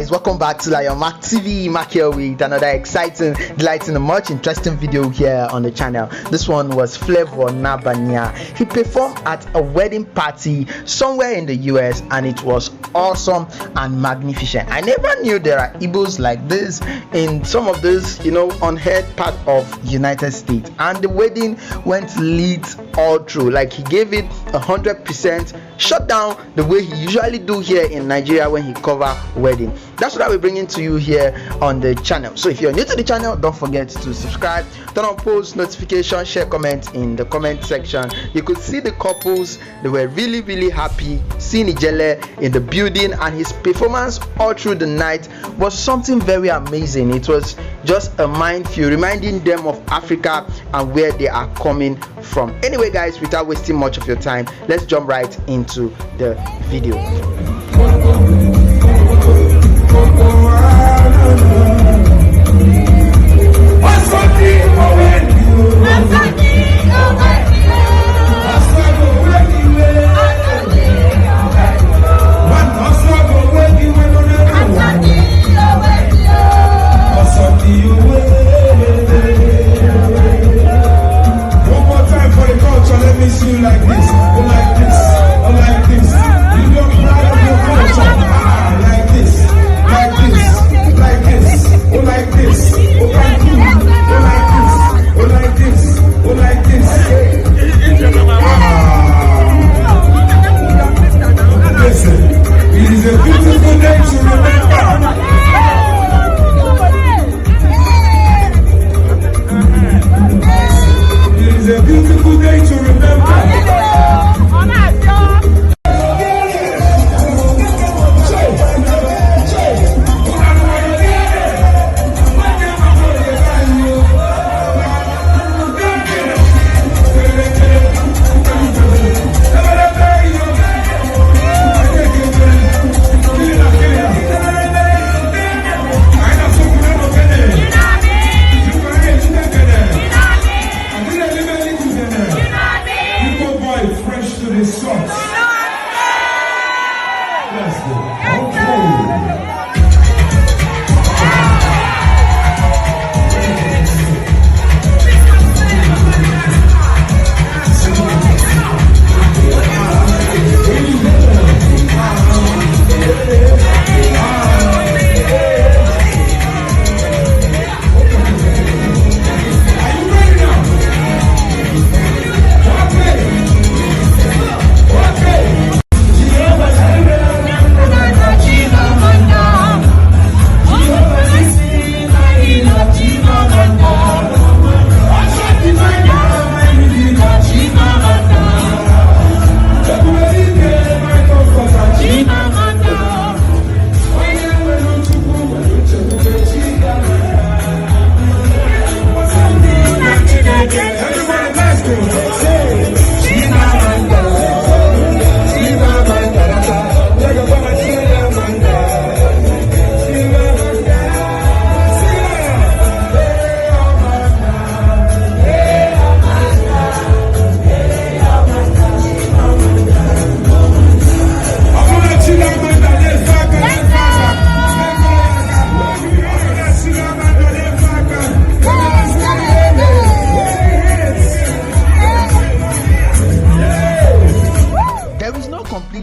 guys, welcome back to Lion Mark TV. Mark here with another exciting, delighting, and much interesting video here on the channel. This one was Flavour Nabania. He performed at a wedding party somewhere in the US and it was awesome and magnificent. I never knew there are Igbos like this in some of those, unheard part of United States. And the wedding went lit all through. Like he gave it 100%, shut down the way he usually do here in Nigeria when he cover wedding. That's what I will bring into you here on the channel. So if you're new to the channel, don't forget to subscribe, turn on post notification, share, comment in the comment section. You could see the couples, they were really happy seeing Ijele in the building, and his performance all through the night was something very amazing. It was just a minefield, reminding them of Africa and where they are coming from. Anyway guys, without wasting much of your time, let's jump right into the video.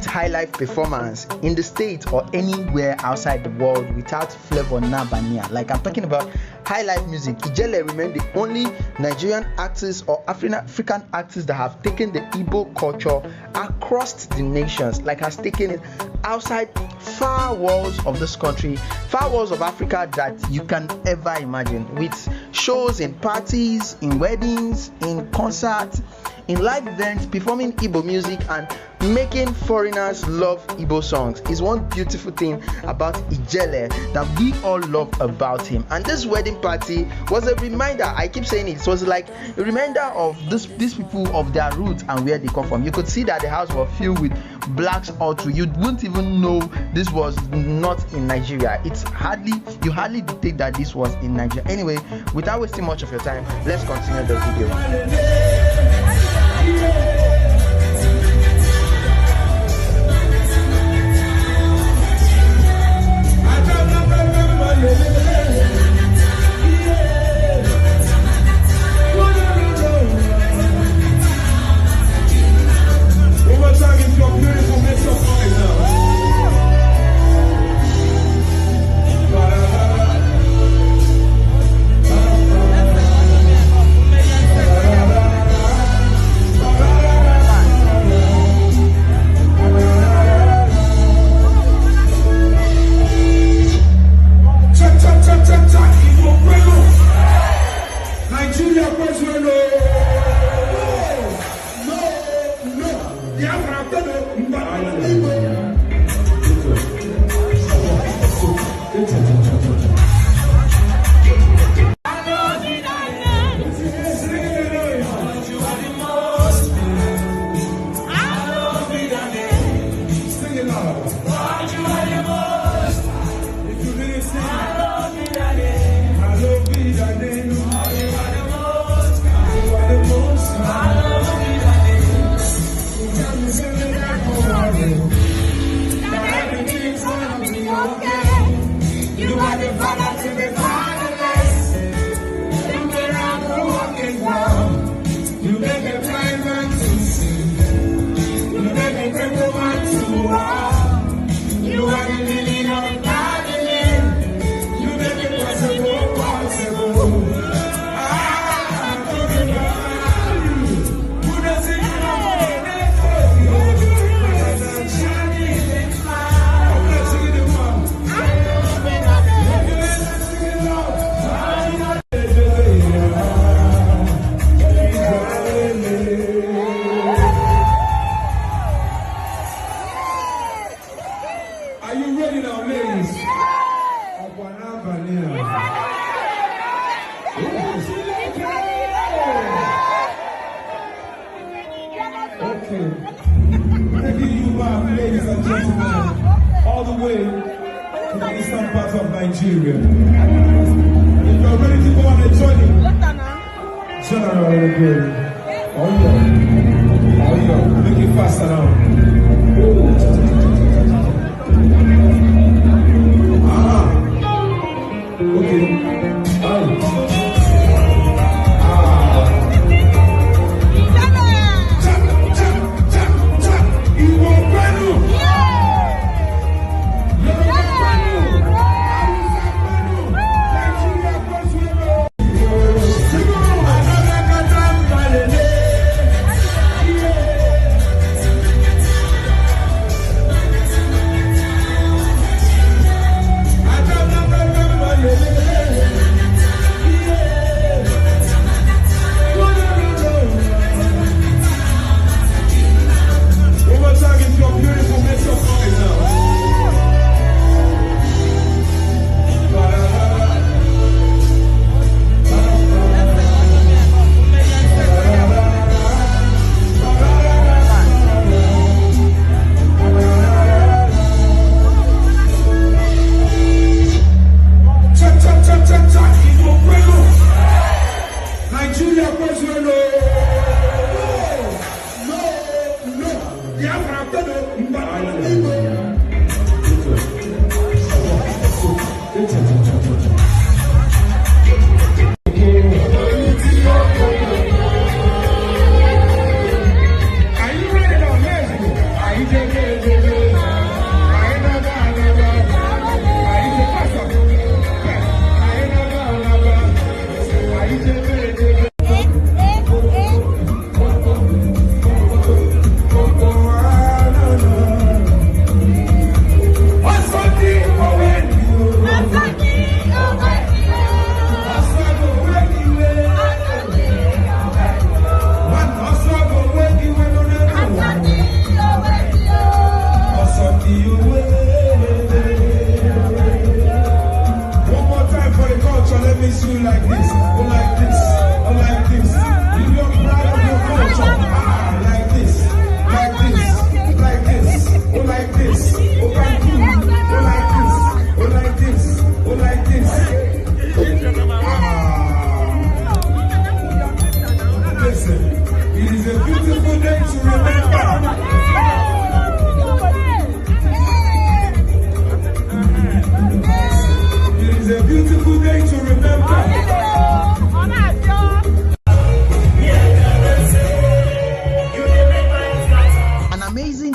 High life performance in the state or anywhere outside the world without Flavour Nabania. Like I'm talking about high life music. Ijele remained the only Nigerian artist or African artist that have taken the Igbo culture across the nations, like has taken it outside far walls of this country, far walls of Africa that you can ever imagine, with shows in parties, in weddings, in concerts, in live events, performing Igbo music and making foreigners love Igbo songs is one beautiful thing about Ijele that we all love about him. And this wedding party was a reminder, I keep saying it was like a reminder of these people, of their roots and where they come from. You could see that the house was filled with blacks all through. You wouldn't even know this was not in Nigeria. You hardly detect that this was in Nigeria. Anyway, without wasting much of your time, let's continue the video. I don't know. ladies and gentlemen, all the way to the eastern part of Nigeria. If you're ready to go on a journey, General, oh yeah, make it faster now. Okay.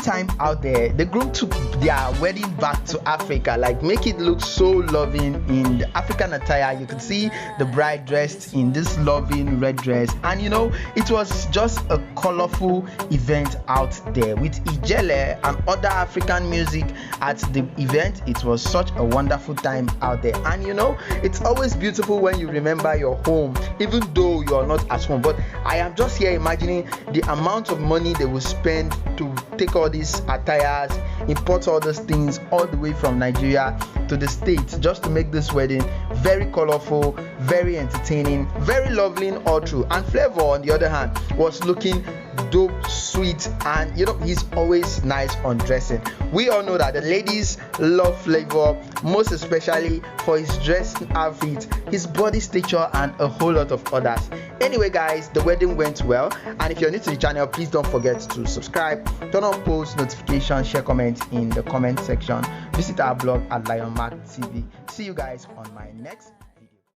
Time out there, the groom took their wedding back to Africa, like make it look so loving in the African attire. You could see the bride dressed in this loving red dress, and you know, it was just a colorful event out there with Ijele and other African music at the event. It was such a wonderful time out there, and you know, it's always beautiful when you remember your home, even though you are not at home. But I am just here imagining the amount of money they will spend to take all these attires, import all these things all the way from Nigeria to the States just to make this wedding very colorful, very entertaining, very lovely all through. And Flavour, on the other hand, was looking dope, sweet, and you know, he's always nice on dressing. We all know that the ladies love Flavour, most especially for his dressing outfit, his body stature, and a whole lot of others. Anyway guys, the wedding went well, and if you're new to the channel, please don't forget to subscribe, turn on post notifications, share comments in the comment section, visit our blog at Lionmark TV. See you guys on my next